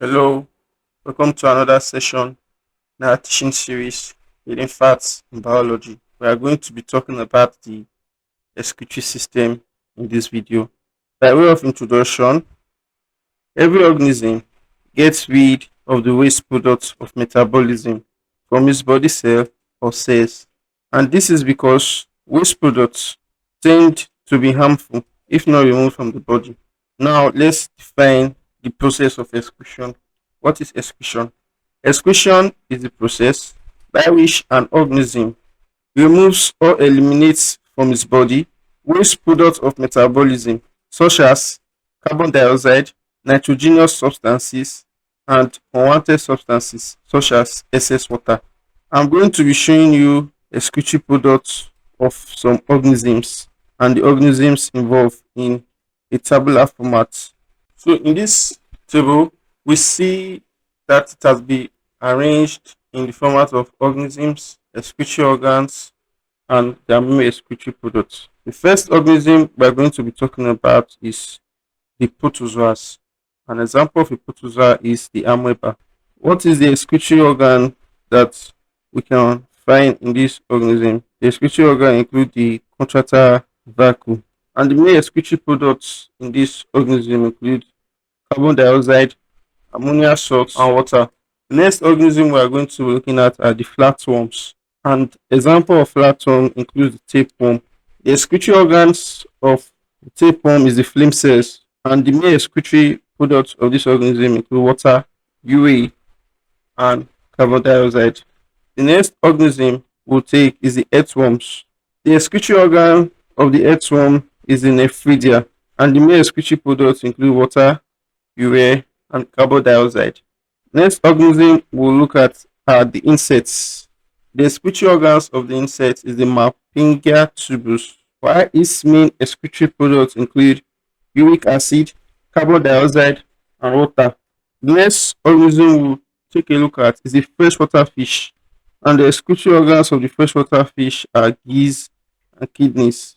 Hello, welcome to another session in our teaching series, Hidden Facts in Biology. We are going to be talking about the excretory system in this video. By way of introduction, every organism gets rid of the waste products of metabolism from its body cell or cells, and this is because waste products tend to be harmful if not removed from the body. Now, let's define the process of excretion. What is excretion? Excretion is the process by which an organism removes or eliminates from its body waste products of metabolism, such as carbon dioxide, nitrogenous substances, and unwanted substances, such as excess water. I'm going to be showing you excretory products of some organisms and the organisms involved in a tabular format. So in this table, we see that it has been arranged in the format of organisms, excretory organs, and their main excretory products. The first organism we're going to be talking about is the protozoas. An example of a protozoa is the amoeba. What is the excretory organ that we can find in this organism? The excretory organ include the contractile vacuum, and the main excretory products in this organism include carbon dioxide, ammonia salts, and water. The next organism we are going to be looking at are the flatworms. And example of flatworm includes the tapeworm. The excretory organs of the tapeworm is the flame cells, and the main excretory products of this organism include water, UA, and carbon dioxide. The next organism we'll take is the earthworms. The excretory organ of the earthworm is the nephridia, and the main excretory products include water, urea, and carbon dioxide. Next organism we'll look at are the insects. The excretory organs of the insect is the Mapinga tuberous, while its main excretory products include uric acid, carbon dioxide, and water. The next organism we'll take a look at is the freshwater fish, and the excretory organs of the freshwater fish are gills and kidneys,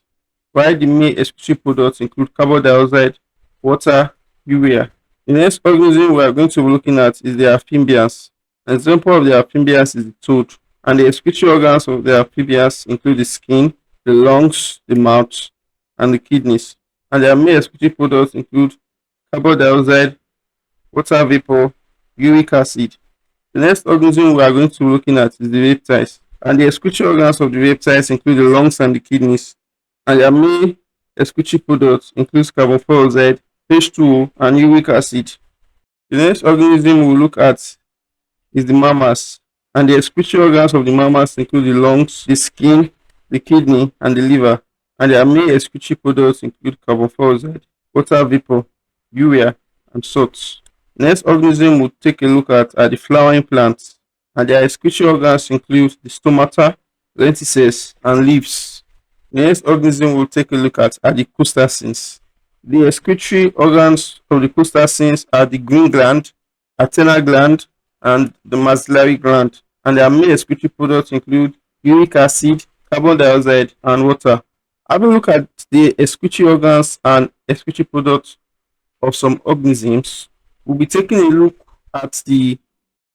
while the main excretory products include carbon dioxide, water, urea. The next organism we are going to be looking at is the amphibians. An example of the amphibians is the toad, and the excretory organs of the amphibians include the skin, the lungs, the mouth, and the kidneys. And their main excretory products include carbon dioxide, water vapor, uric acid. The next organism we are going to be looking at is the reptiles, and the excretory organs of the reptiles include the lungs and the kidneys. And their main excretory products include carbon dioxide, H2O, and uric acid. The next organism we'll look at is the mammals, and the excretory organs of the mammals include the lungs, the skin, the kidney, and the liver. And their main excretory products include carbon dioxide, water vapor, urea, and salts. The next organism we'll take a look at are the flowering plants, and their excretory organs include the stomata, lenticels, and leaves. The next organism we'll take a look at are the crustaceans. The excretory organs of the crustaceans are the green gland, adrenal gland, and the maxillary gland. And their main excretory products include uric acid, carbon dioxide, and water. Having a look at the excretory organs and excretory products of some organisms, we'll be taking a look at the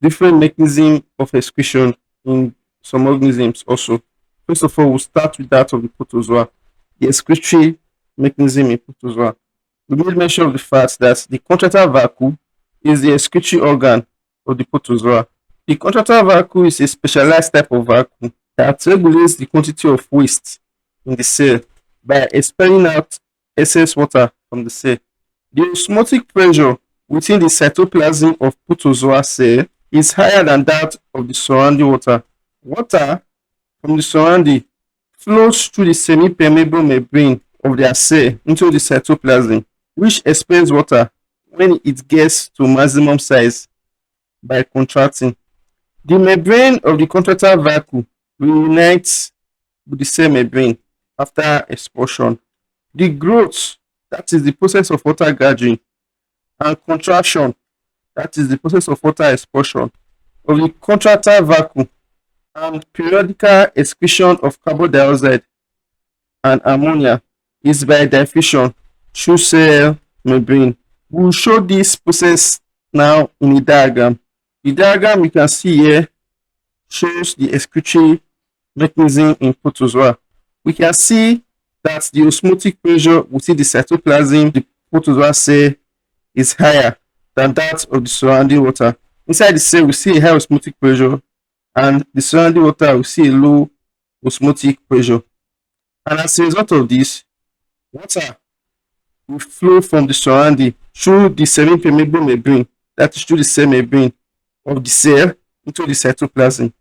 different mechanism of excretion in some organisms also. First of all, we'll start with that of the protozoa, the excretory mechanism in protozoa. We made mention of the fact that the contractile vacuum is the excretory organ of the protozoa. The contractile vacuum is a specialized type of vacuum that regulates the quantity of waste in the cell by expelling out excess water from the cell. The osmotic pressure within the cytoplasm of protozoa cell is higher than that of the surrounding water. Water from the surrounding flows through the semi-permeable membrane of their cell into the cytoplasm, which expels water when it gets to maximum size by contracting. The membrane of the contractile vacuum reunites with the cell membrane after expulsion. The growth, that is the process of water gathering, and contraction, that is the process of water expulsion of the contractile vacuum, and periodical excretion of carbon dioxide and ammonia is by diffusion through cell membrane. We will show this process now in a diagram. The diagram you can see here shows the excretory mechanism in protozoa. We can see that the osmotic pressure within the cytoplasm, the protozoa cell, is higher than that of the surrounding water. Inside the cell, we see a high osmotic pressure, and the surrounding water, we see a low osmotic pressure. And as a result of this, water will flow from the surrounding through the semi-permeable membrane, that is through the cell membrane of the cell, into the cytoplasm.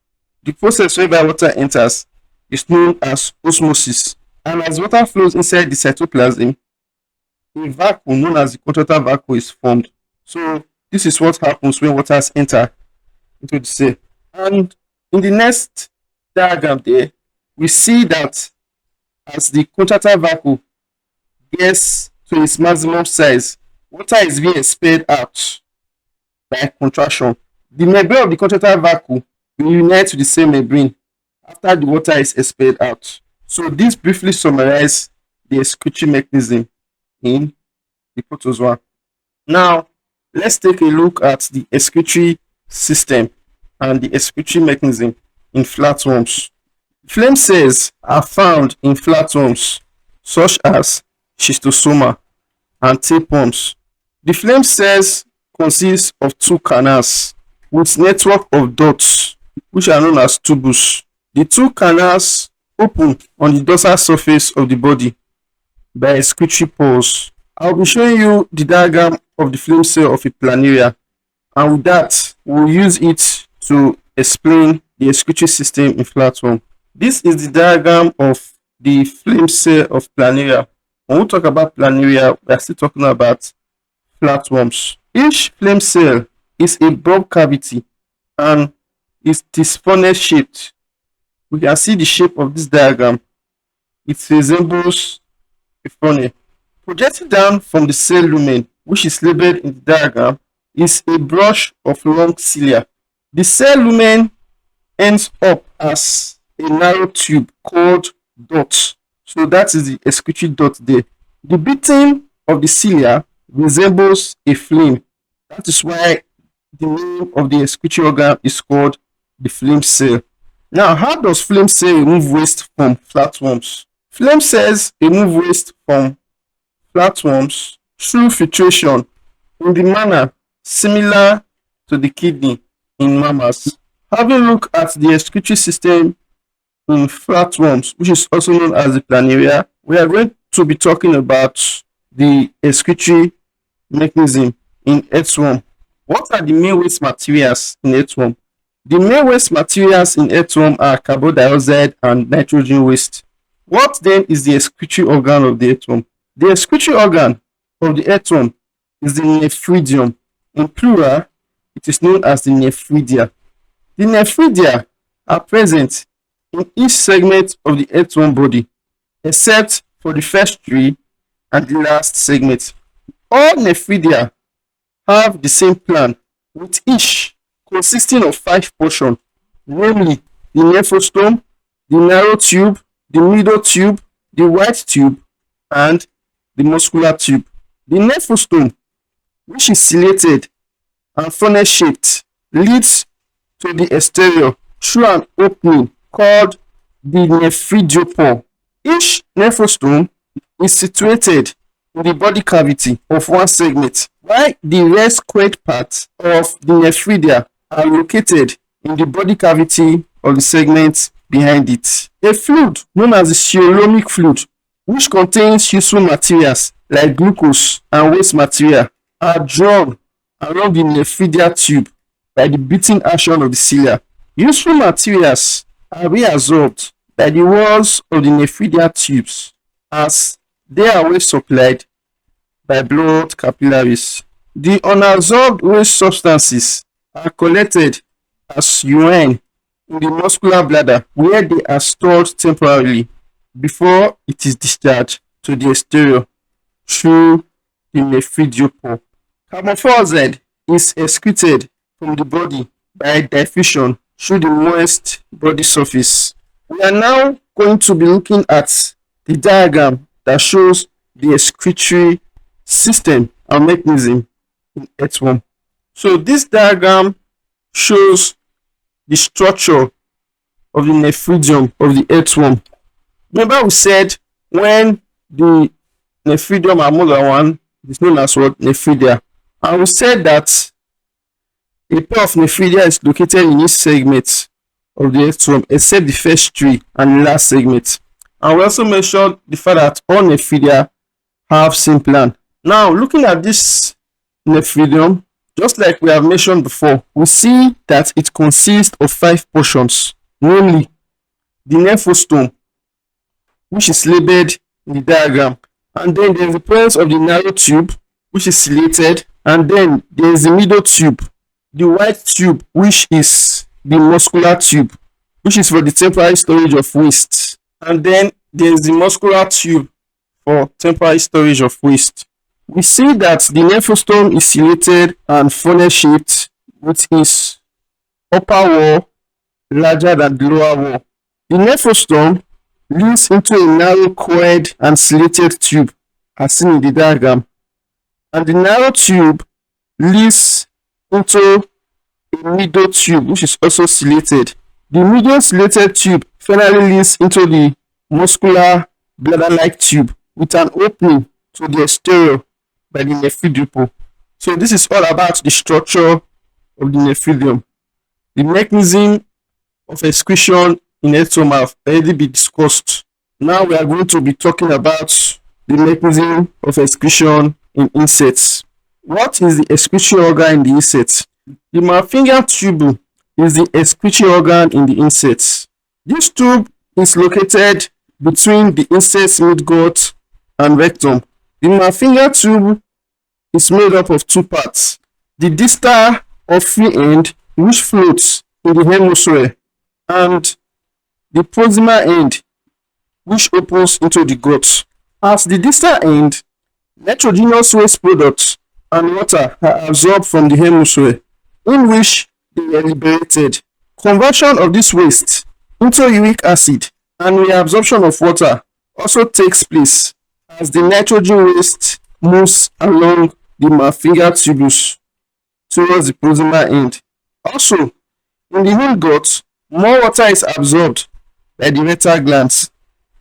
The process whereby water enters is known as osmosis. And as water flows inside the cytoplasm, a vacuum known as the contractile vacuum is formed. So this is what happens when water enter into the cell. And in the next diagram there, we see that as the contractile vacuum gets to its maximum size, water is being expelled out by contraction. The membrane of the contractile vacuum will unite to the cell membrane after the water is expelled out. So this briefly summarizes the excretory mechanism in the protozoa. Now, let's take a look at the excretory system and the excretory mechanism in flatworms. Flame cells are found in flatworms such as schistosoma and tapeworms. The flame cells consist of two canals with network of dots which are known as tubules. The two canals open on the dorsal surface of the body by excretory pores. I'll be showing you the diagram of the flame cell of a planaria, and with that, we'll use it to explain the excretory system in flatworm. This is the diagram of the flame cell of planaria. When we talk about planaria, we are still talking about flatworms. Each flame cell is a bulb cavity and it is funnel shaped. We can see the shape of this diagram. It resembles a funnel. Projecting down from the cell lumen, which is labeled in the diagram, is a brush of long cilia. The cell lumen ends up as a narrow tube called dot. So that is the excretory dot there. The beating of the cilia resembles a flame. That is why the name of the excretory organ is called the flame cell. Now, how does flame cell remove waste from flatworms? Flame cells remove waste from flatworms through filtration in the manner similar to the kidney in mammals. Having looked at the excretory system in flatworms, which is also known as the planaria, we are going to be talking about the excretory mechanism in earthworm. What are the main waste materials in earthworm? The main waste materials in earthworm are carbon dioxide and nitrogen waste. What then is the excretory organ of the earthworm? The excretory organ of the earthworm is the nephridium. In plural, it is known as the nephridia. The nephridia are present in each segment of the earthworm body, except for the first three and the last segment. All nephridia have the same plan, with each consisting of 5 portions, namely the nephrostome, the narrow tube, the middle tube, the white tube, and the muscular tube. The nephrostome, which is ciliated and funnel shaped, leads to the exterior through an opening called the nephridiopore. Each nephrostome is situated in the body cavity of one segment, while the rest squared parts of the nephridia are located in the body cavity of the segment behind it. A fluid known as the coelomic fluid, which contains useful materials like glucose and waste material, are drawn along the nephridia tube by the beating action of the cilia. Useful materials are reabsorbed by the walls of the nephridia tubes as they are well supplied by blood capillaries. The unabsorbed waste substances are collected as urine in the muscular bladder, where they are stored temporarily before it is discharged to the exterior through the nephridiopore. Carbon dioxide is excreted from the body by diffusion through the moist body surface. We are now going to be looking at the diagram that shows the excretory system and mechanism in earthworm. So this diagram shows the structure of the nephridium of the earthworm. Remember we said when the nephridium are more than one, it's known as what? Nephridia. And we said that a pair of nephridia is located in each segment of the earthworm except the first three and the last segment. And we also mentioned the fact that all nephridia have same plan. Now, looking at this nephridium, just like we have mentioned before, we see that it consists of 5 portions, namely the nephostome, which is labeled in the diagram, and then there is the presence of the narrow tube, which is ciliated, and then there is the middle tube, the white tube, which is the muscular tube, which is for the temporary storage of waste, and then there is the muscular tube for temporary storage of waste. We see that the nephostome is ciliated and funnel shaped, with its upper wall larger than the lower wall. The nephostome leads into a narrow coiled and ciliated tube, as seen in the diagram, and the narrow tube leads into a middle tube, which is also ciliated. The middle ciliated tube finally leads into the muscular bladder-like tube with an opening to the exterior by the nephridium. So this is all about the structure of the nephridium. The mechanism of excretion in earthworm have already been discussed. Now we are going to be talking about the mechanism of excretion in insects. What is the excretory organ in the insects? The mouthfinger tube is the excretory organ in the insects. This tube is located between the insect's midgut and rectum. The mouthfinger tube is made up of 2 parts. The distal or free end, which floats in the hemisphere, and the proximal end, which opens into the gut. As the distal end, nitrogenous waste products and water are absorbed from the hemisphere, in which they are liberated. Conversion of this waste into uric acid and reabsorption of water also takes place as the nitrogen waste moves along the mouthfinger tubes towards the proximal end. Also, in the hindgut, more water is absorbed by the rectal glands,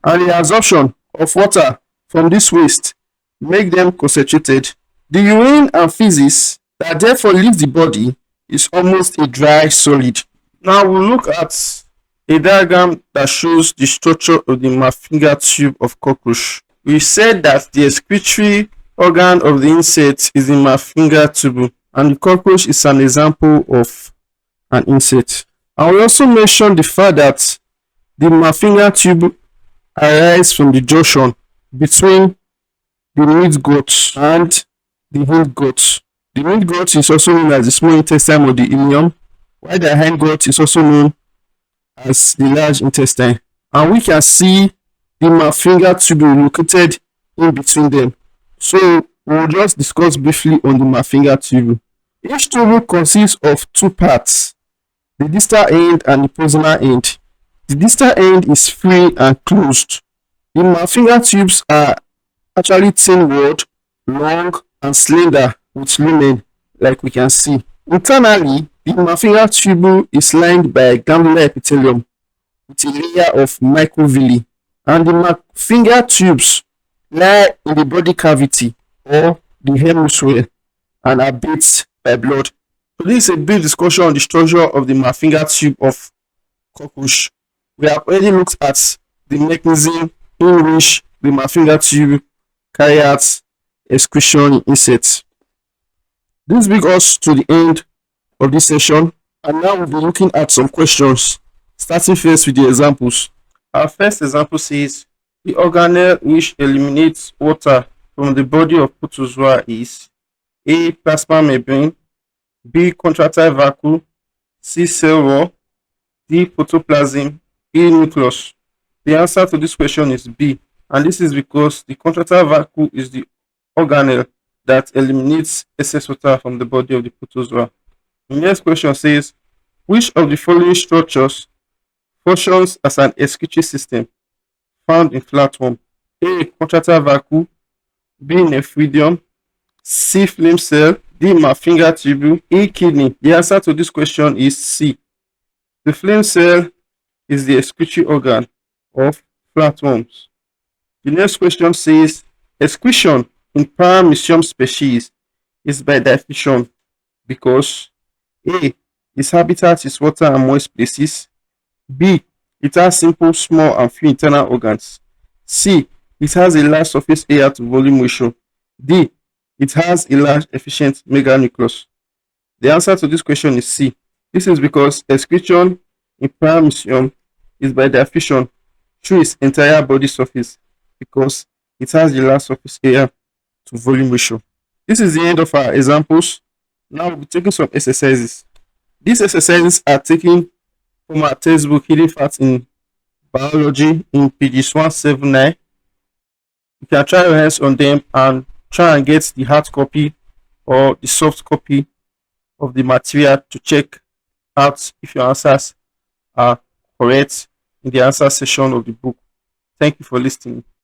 and the absorption of water from this waste make them concentrated. The urine and feces that therefore leave the body is almost a dry solid. Now we'll look at a diagram that shows the structure of the mouthfinger tube of cockroach. We said that the excretory organ of the insect is the mouthfinger tube, and the cockroach is an example of an insect. And we also mentioned the fact that the mouthfinger tube arises from the junction between the midgut and the hindgut. The midgut is also known as the small intestine of the ileum, while the hindgut is also known as the large intestine. And we can see the mouthfinger tube located in between them. So we'll just discuss briefly on the mouthfinger tube. Each tube consists of 2 parts, the distal end and the proximal end. The distal end is free and closed. The mouthfinger tubes are actually thin-walled, long and slender with lumen, like we can see. Internally, the mouthfinger tube is lined by a glandular epithelium with a layer of microvilli, and the mouthfinger tubes lie in the body cavity or the hemisphere and are bathed by blood. So this is a brief discussion on the structure of the mouthfinger tube of cockroach. We have already looked at the mechanism in which the mouthfinger tube carry out excretion in insects. This brings us to the end of this session, and now we'll be looking at some questions, starting first with the examples. Our first example says the organelle which eliminates water from the body of protozoa is A. Plasma membrane, B. Contractile vacuole, C. Cell wall, D. Protoplasm, E. Nucleus. The answer to this question is B, and this is because the contractile vacuole is the organelle that eliminates excess water from the body of the protozoa. The next question says, which of the following structures functions as an excretory system found in flatworm? A. Contractile vacuole, B. Nephridium, C. Flame cell, D. My finger tubule. E. Kidney. The answer to this question is C. The phloem cell is the excretory organ of flatworms. The next question says excretion in Paramecium species is by diffusion because A. Its habitat is water and moist places. B. It has simple, small, and few internal organs. C. It has a large surface area to volume ratio. D. It has a large, efficient meganucleus. The answer to this question is C. This is because excretion in Paramecium is by diffusion through its entire body surface because it has a large surface area to volume ratio. This is the end of our examples. Now we'll be taking some exercises. These exercises are taken from our textbook Hidden Facts in Biology in pages 179. You can try your hands on them and try and get the hard copy or the soft copy of the material to check out if your answers are correct in the answer section of the book. Thank you for listening.